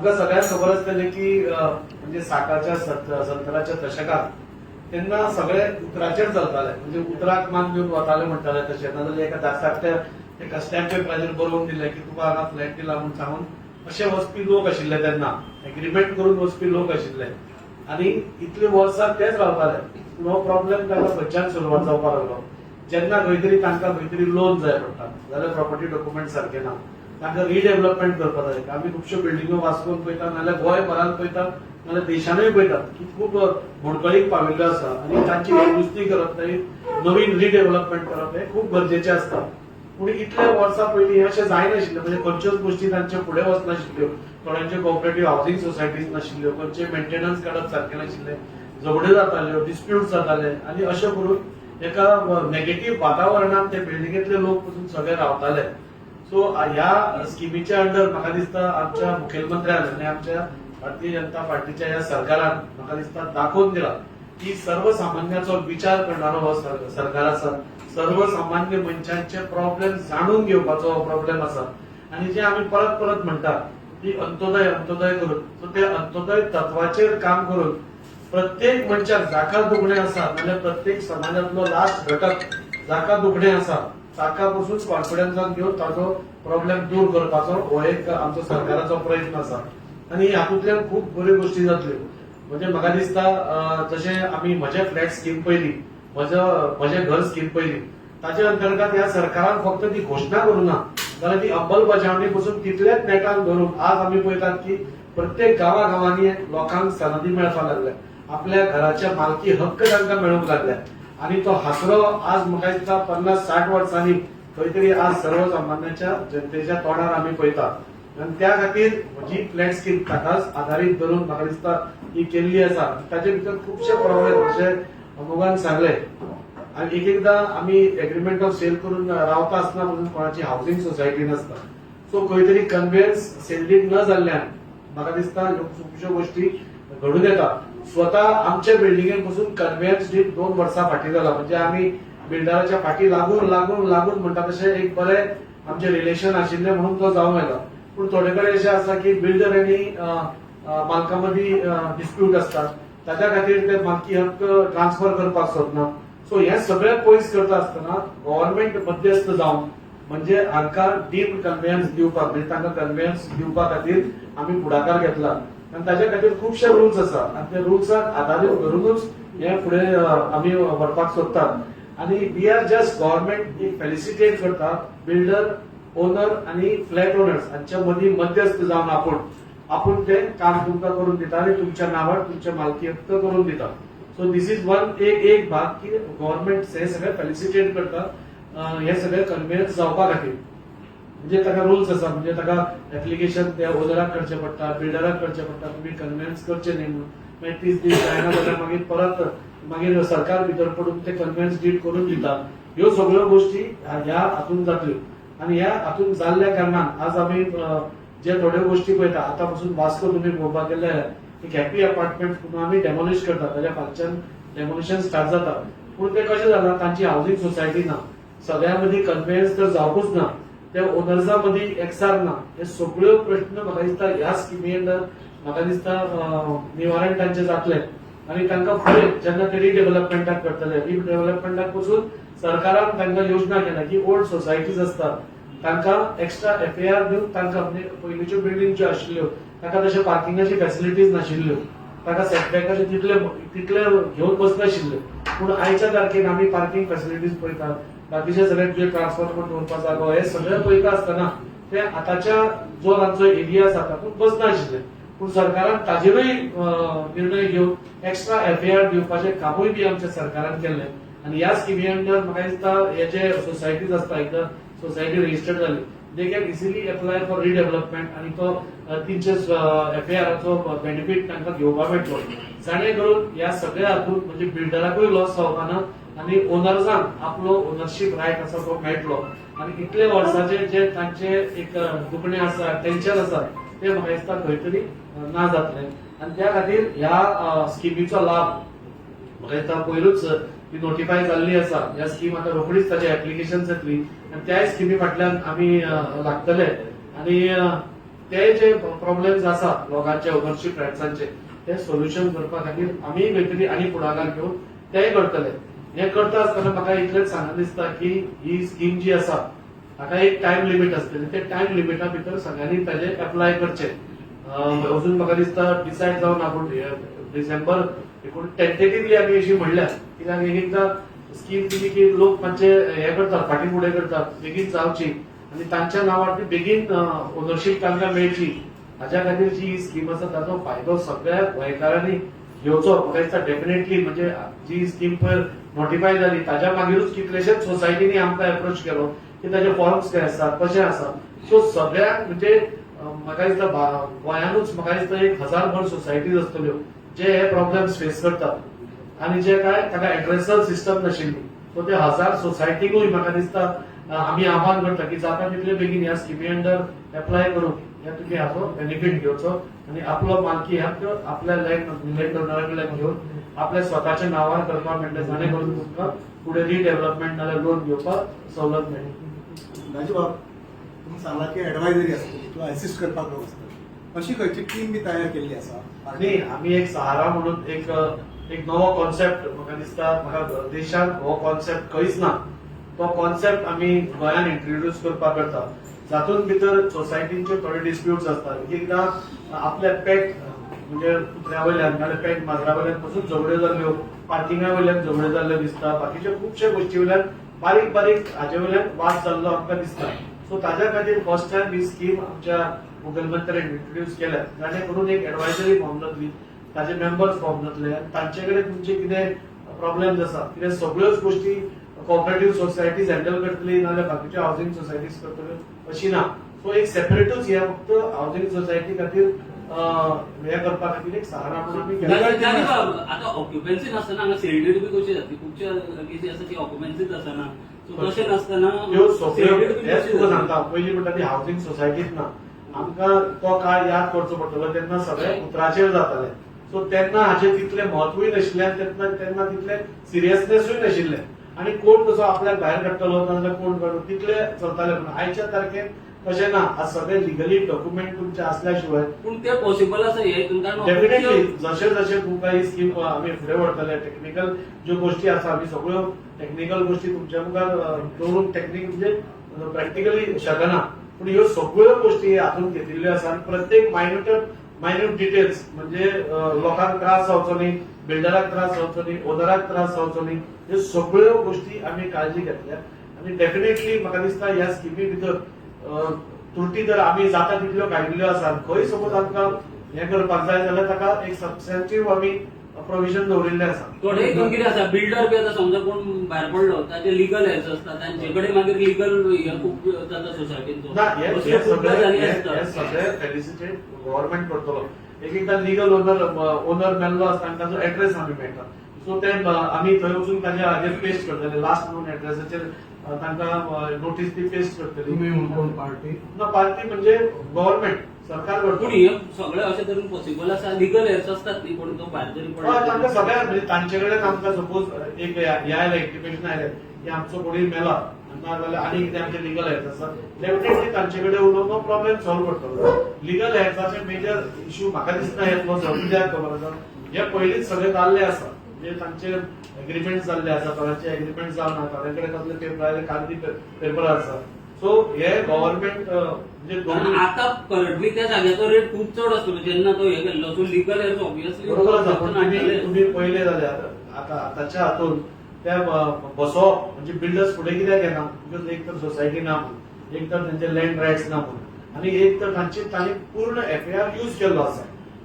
आमकां सगळ्यांक खबर आसतलें की म्हणजे 60च्या 70च्या दशकात तेन्ना सगळे उतराचेर चलताले, म्हणजे उतराक मान घेवन वताले म्हणटाले तशें, नाजाल्यार एका दास्ताकट्या एका स्टॅम्प पेपराचेर बरोवन दिलें की तुका हांगा फ्लॅट दिला म्हूण सांगून अशे वचपी लोक आशिल्ले तेन्ना, एग्रीमेंट करून वचपी लोक आशिल्ले आनी इतले वर्सां तेच रावताले. नो प्रॉब्लेम तांकां खंयच्यान सुरवात जावपाक लागलो. जेन्ना खंय तरी तांकां खंय तरी लोन जाय पडटा जाल्यार प्रॉपर्टी डॉक्युमेंट सारके ना, तांकां रिडेव्हलपमेंट करपाक जाय. आमी खुबश्यो बिल्डिंगो वास्कोन पळयतात, नाजाल्यार गोंयभरांत पळयतात, नाजाल्यार देशानूय पळयतात की खूब बुडकळीक पाविल्ल्यो आसा आनी तांची दुरुस्ती करप, थंय नवीन रिडेव्हलपमेंट करप हें खूब गरजेचें आसता. पूण इतल्या वर्सां पयलीं हें अशें जायनाशिल्लें, म्हणजे खंयच्योच गोश्टी तांचे फुडें वचनाशिल्ल्यो. थोड्यांच्यो कोऑपरेटीव्ह हावसिंग सोसायटीज नाशिल्ल्यो, खंयचे मेंटेनन्स काडप सारकें नाशिल्लें, झगड्यो जाताल्यो, डिस्प्यूट जाताले आनी अशें करून एका नेगेटीव्ह वातावरणांत ते बिल्डिंगेंतले लोक पसून सगळे रावताले. सो ह्या स्किमीच्या अंडर म्हाका दिसता आमच्या मुखेलमंत्र्यान आनी आमच्या भारतीय जनता पार्टीच्या ह्या सरकारान म्हाका दिसता दाखोवन दिला की सर्वसामान्याचो विचार करणारो हो सरकार आसा. सर्वसामान्य मनशांचे प्रॉब्लेम जाणून घेवपाचो हो प्रॉब्लेम आसा आनी जे आमी परत परत म्हणटात की अंत्योदय अंत्योदय करून, सो ते अंत्योदय तत्वाचेर काम करून प्रत्येक मनशाक जाका दुखणें आसा, नाजाल्यार प्रत्येक समाजातलो लास्ट घटक जाका दुखणें आसा ताका पसून कॉन्फिडन्सान घेवन ताचो प्रॉब्लेम दूर करपाचो हो एक आमचो सरकाराचो प्रयत्न आसा. आनी हातूंतल्यान खूब बऱ्यो गोश्टी जातल्यो. म्हणजे म्हाका दिसता जशें आमी म्हजे फ्लॅट स्कीम पयली, म्हजें घर स्कीम पयली, ताचे अंतर्गत ह्या सरकारान फक्त ती घोशणा करूं ना, जाल्यार ती अंमलबजावणी पसून तितल्याच नेटान धरून आज आमी पळयतात की प्रत्येक गांवांनी लोकांक सनदी मेळपाक लागल्या, आपल्या घराच्या मालकी हक्क तांकां मेळूंक लागल्या आनी तो हासरो आज म्हाका दिसता 50-60 वर्सांनी खंय तरी आज सर्वसामान्याच्या जनतेच्या तोंडार आमी पळयतात. आनी त्या खातीर जी फ्लॅट स्कीम ताकाच आधारीत धरून म्हाका दिसता ही केल्ली आसा. ताचे भितर खुबशे प्रॉब्लेम जशें अमोगान सांगले, आनी एकदां आमी एग्रीमेंट ऑफ सेल करून रावता आसतना म्हणून कोणाची हावसिंग सोसायटी नासता, सो खंय तरी कन्वेन्स सेल्डीक न जाल्ल्यान म्हाका दिसता ह्यो खुबश्यो गोश्टी घडून येता. स्वता आमच्या बिल्डिंगेन पसून कन्वेन्स डीड 2 वर्सां फाटीं जाला. म्हणजे आमी बिल्डराच्या फाटी लागून लागून लागून म्हणटा तशें एक बरें आमचे रिलेशन आशिल्ले म्हणून तो जावं येता. पूण थोडे कडेन अशें आसा की बिल्डर आनी मालकां मदीं डिस्प्यूट आसता, ताच्या खातीर ते मालकी हक्क ट्रान्सफर करपाक सोदना. सो हें सगळें पयस करता आसतना गव्हर्नमेंट मध्यस्थ जावन म्हणजे हांकां डीम्ड कन्वेन्स दिवपाक, म्हणजे तांकां कन्वेन्स दिवपा खातीर आमी फुडाकार घेतला आनी ताच्या खातीर खुबशे रूल्स आसा आनी त्या रूल्साक आधारीत धरूनच हें फुडें आमी व्हरपाक सोदतात. आनी वी आर जस्ट गव्हर्नमेंट एक फेलिसिटेट करता बिल्डर, ओनर आनी फ्लॅट ओनर्स हांच्या मदीं मध्यस्थ जावन आपूण तें काम तुमकां करून दिता आनी तुमच्या नांवार तुमचे मालकी हक्क करून दिता. सो दिस इज वन एक भाग की गव्हर्नमेंट हे सगळे फेलिसिटेट करता हे सगळे कन्वेन्स जावपा खातीर. म्हणजे ताका रूल्स आसा, म्हणजे ताका एप्लिकेशन त्या ओनराक करचें पडटा, बिल्डराक करचें पडटा, तुमी कन्वेन्स करचे न्ही म्हणून. मागीर 30 दीस जायना जाल्यार मागीर परत मागीर सरकार भितर पडून ते कन्वेन्स डीड करून दिता. ह्यो सगळ्यो गोश्टी ह्या हातून जातल्यो आनी ह्या हातून जाल्ल्या कारणान आज आमी जे थोड्यो गोश्टी पळयता, आतां पासून वास्को तुमी पळोवपाक गेले एक हॅपी अपार्टमेंट म्हणून आमी डेमोलिश करतात, ताच्या फाटच्यान डेमोलिशन स्टार्ट जाता. पूण ते कशें जालां, तांची हावसिंग सोसायटी ना, सगळ्यां मदीं कन्वेन्स तर जावपूच ना, त्या ओनर्सा मदीं एक्सार ना. हे सगळ्यो प्रश्न म्हाका दिसता ह्या स्किमी अंडर म्हाका दिसता निवारण तांचें जातलें आनी तांकां फुडें जेन्ना ते रिडेव्हलपमेंटाक करतले, रिडेव्हलपमेंटाक पसून सरकारान तांकां योजना केल्या की ओल्ड सोसायटीज आसतात तांकां एक्स्ट्रा FAR दिवन तांकां, म्हणजे पयलींच्यो बिल्डिंग ज्यो आशिल्ल्यो ताका तशें पार्किंगाची फॅसिलिटीज नाशिल्ल्यो, ताका सेटबॅकाचे तितले घेवन बसनाशिल्ले. पूण आयच्या तारखेन आमी पार्किंग फॅसिलिटीज पळयतात, बाकीचे सगळे जे ट्रान्सफॉर्मर दवरपा जागो हे सगळें पळयता आसतना ते आतांच्या जो तांचो एरिया आसा तातूंत बसनाशिल्ले. पूण सरकारान ताजेरूय निर्णय घेवन एक्स्ट्रा FAR दिवपाचें कामूय बी आमच्या सरकारान केल्लें. आनी ह्या स्किमी अंडर म्हाका दिसता हे जे सोसायटीज आसता, एकदा सोसायटी रजिस्टर्ड जाली, they can easily apply for redevelopment आनी तो 300 FARचो बेनिफीट तांकां घेवपाक मेळटलो. जाणे करून ह्या सगळ्या हातून म्हणजे बिल्डराकूय लॉस जावपा ना आनी ओनर्सांक आपलो ओनरशीप रायट आसा तो मेळटलो. आनी इतले वर्साचे जे तांचे एक दुखणें आसा, टेन्शन आसा, ते म्हाका दिसता खंय तरी ना जातलें. आनी त्या खातीर ह्या स्किमीचो लाभ म्हाका दिसता पयरूच ती नोटिफाय जाल्ली आसा. ह्या स्कीम आतां रोखडीच ताची एप्लिकेशन जातली आनी त्याय स्किमी फाटल्यान आमी लागतले. आनी ते जे प्रॉब्लेम्स आसा लोकांचे ओनरशिप रायट्सांचे ते सोल्युशन करपा खातीर आमी खंय आनी फुडाकार घेवन ते करतले. हे करता आसतना म्हाका इतलेंच सांगन दिसता की ही स्कीम जी आसा हाका एक टायम लिमिट आसतली. ते टायम लिमिटा भितर सगळ्यांनी ताजे एप्लाय करचे. अजून म्हाका दिसता डिसायड जावन आपण डिसेंबर टेंटेटिव्हली आमी अशी म्हणल्या कित्याक एकदा स्कीम दिली की लोक मातशे हे करतात फाटी फुडें करतात बेगीन जावची आनी तांच्या नांवार ती बेगीन ओनरशीप तांकां मेळची. हाच्या खातीर जी स्कीम आसा ताचो फायदो सगळ्या गोंयकारांनी घेवचो. म्हाका दिसता डेफिनेटली म्हणजे जी स्कीम पयर नोटिफाय जाली ताच्या मागीरूच कितलेशेच सोसायटीनी आमकां एप्रोच केलो की ताचे फॉर्म्स काय आसात कशें आसा. सो सगळ्यांक म्हणजे म्हाका दिसता गोंयानूच म्हाका दिसता 1000 सोसायटीज आसतल्यो जे हे प्रॉब्लेम्स फेस करतात आनी जे काय ताका एड्रेसर सिस्टम नाशिल्ली. सो ते 1000 सोसायटीकूय म्हाका दिसता आमी आव्हान करता की जाता तितले बेगीन ह्या स्किमी अंडर एप्लाय करून हे तुमी हाचो बेनिफीट घेवचो आनी आपलो मालकी हक्क आपल्या लँड ओनरा कडल्यान घेवन आपल्या स्वताच्या नांवार करपाक मेळटा जाणे करून तुमकां फुडें रिडेव्हलपमेंट नाल्यार लोन घेवपाक सवलत मेळटा. राजू बाब तुम्ही सांगला की एडवायझरी असते किंवा असिस्ट करपाक लोक असतात अशी खंयची टीम बी तयार केल्ली आसा? आणि आम्ही एक सहारा म्हणून एक नवो कॉन्सेप्ट म्हाका दिसता म्हाका देशात हो कॉन्सेप्ट खंयच ना. तो कॉन्सेप्ट आमी गोंयान इंट्रोड्यूस करपाक करता. जातून भितर सोसायटींचे थोडे डिस्प्यूट्स असतात. एकदा आपल्या पेट म्हणजे कुत्र्या वयल्यान नाल्यार पेट माजरा वयल्यान पासून झगड्यो जाल्ल्यो पार्किंगा वयल्यान झगड्यो जाल्ल्यो दिसता. बाकीच्या खुबशे गोश्टी वयल्यान बारीक बारीक हाजे वयल्यान वाद जाल्लो आमकां दिसता. सो ताज्या खातीर फर्स्ट टायम ही स्कीम आमच्या मुखेलमंत्र्यान इंट्रोड्यूस केल्या जाणे करून एक एडवायझरी फॉर्म जातली. ताजे मेंबर्स फॉर्म जातले तांचे कडेन तुमचे कितें प्रॉब्लेम्स आसा कितें सगळ्योच गोश्टी कोऑपरेटिव्ह सोसायटीज हँडल करतली नाल्यार बाकीच्या हाऊसिंग सोसायटीज करतल्यो अशी ना. सो एक सेपरेटूच हे फक्त हाऊसिंग सोसायटी खातीर हे करपा खातीर एक सहारा म्हणून आमी केला. आता ऑक्युपन्सी नसताना हांगा सेल्डेड बी कशी जातली खुबशे केसी आसा की ऑक्युपन्सीच आसना. सो तशें नसताना ह्यो सगळ्यो हेच तुका सांगता पयलीं म्हणटा ती हाऊसिंग सोसायटीच ना. आमकां तो काळ याद करचो पडटलो तेन्ना सगळे उतराचेर जाताले. सो तेन्ना हाचे तितले म्हत्वूय नाशिल्लें तेन्ना तितले सिरियसनेसूय नाशिल्लें आनी कोण कसो आपल्याक भायर काडटलो नाजाल्यार कोण काडून तितले चलताले. पूण आयच्या तारखेन तशें ना. आज सगळे लिगली डॉक्युमेंट तुमचे असल्या शिवाय पूण ते पॉसिबल आसा हे तुमकां डेफिनेटली जशें जशें तुमकां ही स्कीम आमी फुडें व्हरतले टेक्निकल ज्यो गोश्टी आसा आमी सगळ्यो टेक्निकल गोश्टी तुमच्या मुखार दवरून टेक्नीक म्हणजे प्रॅक्टिकली शकना पूण ह्यो सगळ्यो गोश्टी हातूंत घेतिल्ल्यो आसा आनी प्रत्येक मायन्यूट डिटेल्स म्हणजे लोकांक त्रास जावचो न्ही बिल्डराक त्रास जावचो न्ही ओनराक त्रास जावचो न्ही ह्यो सगळ्यो गोश्टी आमी काळजी घेतल्या आनी डेफिनेटली म्हाका दिसता ह्या स्किमी भितर त्रुटी जर आमी जाता तितल्यो काडिल्ल्यो आसात. खंय सपोज आमकां हे करपाक जाय जाल्यार ताका एक सबस्टेंटिव्ह आमी प्रोविजन दवरिल्लें आसा. थोडे कितें आसा बिल्डर बी आतां समजा कोण भायर पडलो ताचे लिगल हेल्स आसता तांचे कडेन मागीर लिगल हे खूब जाता सोसायटीचो. ना हे सगळे फेलिसिटेट गव्हर्नमेंट करतलो. एकदां लिगल ओनर मेल्लो आसता आनी ताचो एड्रेस आमी मेळटा. सो ते आमी थंय वचून ताच्या हाजेर पेस्ट करतले लास्ट नोन एड्रेसाचेर तांकां नोटीस ती पेस्ट करतली. ना पार्टी म्हणजे गव्हर्नमेंट सरकार करतो. पूण हे सगळे अशें तरेन पॉसिबल आसा लिगल हेल्स असतात न्ही कोण तो भायर जरी पडलो तांकां सगळ्यांक म्हणजे तांचे कडेन आमकां सपोज एक हे आयलें इंटिमेशन आयलें की आमचो कोणी मेला नाजाल्यार आनी कितें आमचे लिगल हेल्थ आसा डेफिनेटली तांचे कडेन उलोवन हो प्रॉब्लेम सॉल्व करतलो. लिगल हेल्थाचे मेजर इश्यू म्हाका दिसना येतलो कित्याक खबर आसा हे पयलींच सगळे जाल्ले आसा म्हणजे तांचे एग्रीमेंट जाल्ले आसा थोड्यांचे एग्रीमेंट जावना थोड्या कडेन कसले पेपर आयले कागदी पेपर आसा. सो हे गव्हर्नमेंट म्हणजे आता करंटली त्या जाग्याचो रेट खूब चड आसतलो जेन्ना तो हे केल्लो सो लिगल हेल्थ ऑब्वियसली बरोबर आसा. पूण तुमी पयले जाल्यार आतांच्या हातून त्या बसोवप म्हणजे बिल्डर्स फुडें कित्याक घेना बिकॉज एक तर सोसायटी ना म्हणून एक तर तांचे लँड रायट्स ना म्हणून आनी एक तर तांणी पूर्ण FAR यूज केल्लो आसा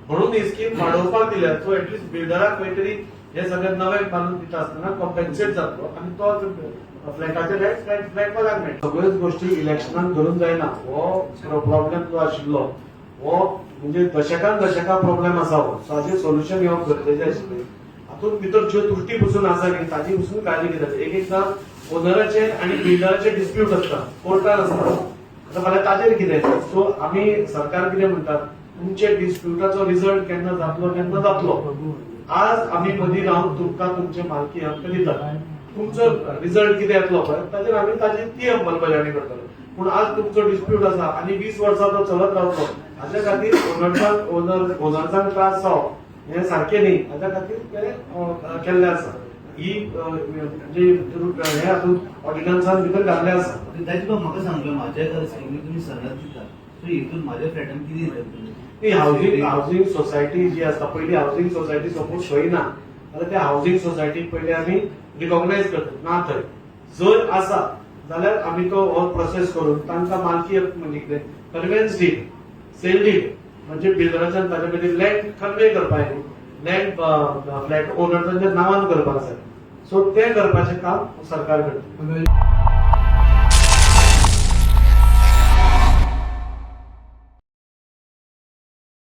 म्हणून ही स्कीम वाडोवपाक दिल्या. सो एटलिस्ट बिल्डराक खंय तरी हे सगळे नवे बांदून दिता आसतना कॉम्पेन्सेट जातलो आनी तो फ्लॅटाचे रायट्स फ्लॅट पगार मेळटा. सगळ्योच गोश्टी इलेक्शनाक धरून जायना. हो प्रॉब्लेम जो आशिल्लो हो म्हणजे दशकां प्रॉब्लेम आसा हो. सो हाचें सोल्युशन येवप गरजेचें आशिल्लें. हातूंत भितर ज्यो त्रुटी पसून आसा न्ही ताची पसून काळजी घेतात. एकदां ओनराचे आनी बिल्डराचे डिस्प्यूट आसता कोर्टार आसता. आतां फाल्यां ताचेर कितें. सो आमी सरकार कितें म्हणटात तुमचे डिस्प्युटाचो रिजल्ट केन्ना जातलो. आज आमी मदीं रावन तुमकां तुमचे मालकी हक्क दितात. तुमचो रिजल्ट कितें येतलो पळय ताचेर आमी ताची ती अंमलबजावणी करतले. पूण आज तुमचो डिस्प्यूट आसा आनी 20 वर्सां तो चलत रावतलो हाच्या खातीर ओनरचा त्रास जावप हे सारखे न्ही, हाच्या खातीर ते केल्ले आसा. ही म्हणजे हे हातून ऑर्डिनन्सान भितर घाल्ले आसा. ताचे तुका म्हाका सांगलो माझ्या घर सांगितलं तुम्ही सनद दिता सो हितून माझ्या फ्लॅटान कितें दिता तुम्ही ती हाऊसिंग सोसायटी जी आसता पयली हाऊसिंग सोसायटी सपोज खंय ना जाल्यार त्या हाऊसिंग सोसायटीक पयली आमी रिकॉग्नायज करतात ना थंय. जर आसा जाल्यार आमी तो हो प्रोसेस करून तांकां मालकी म्हणजे कितें कन्वेन्स डीड, सेल डीड म्हणजे बिल्डराच्यान ताचे भितर लँड कन्वे करपाक न्ही, लँड फ्लॅट ओनराच्या नांवान करपाक जाय. सो तें करपाचें काम सरकार करता.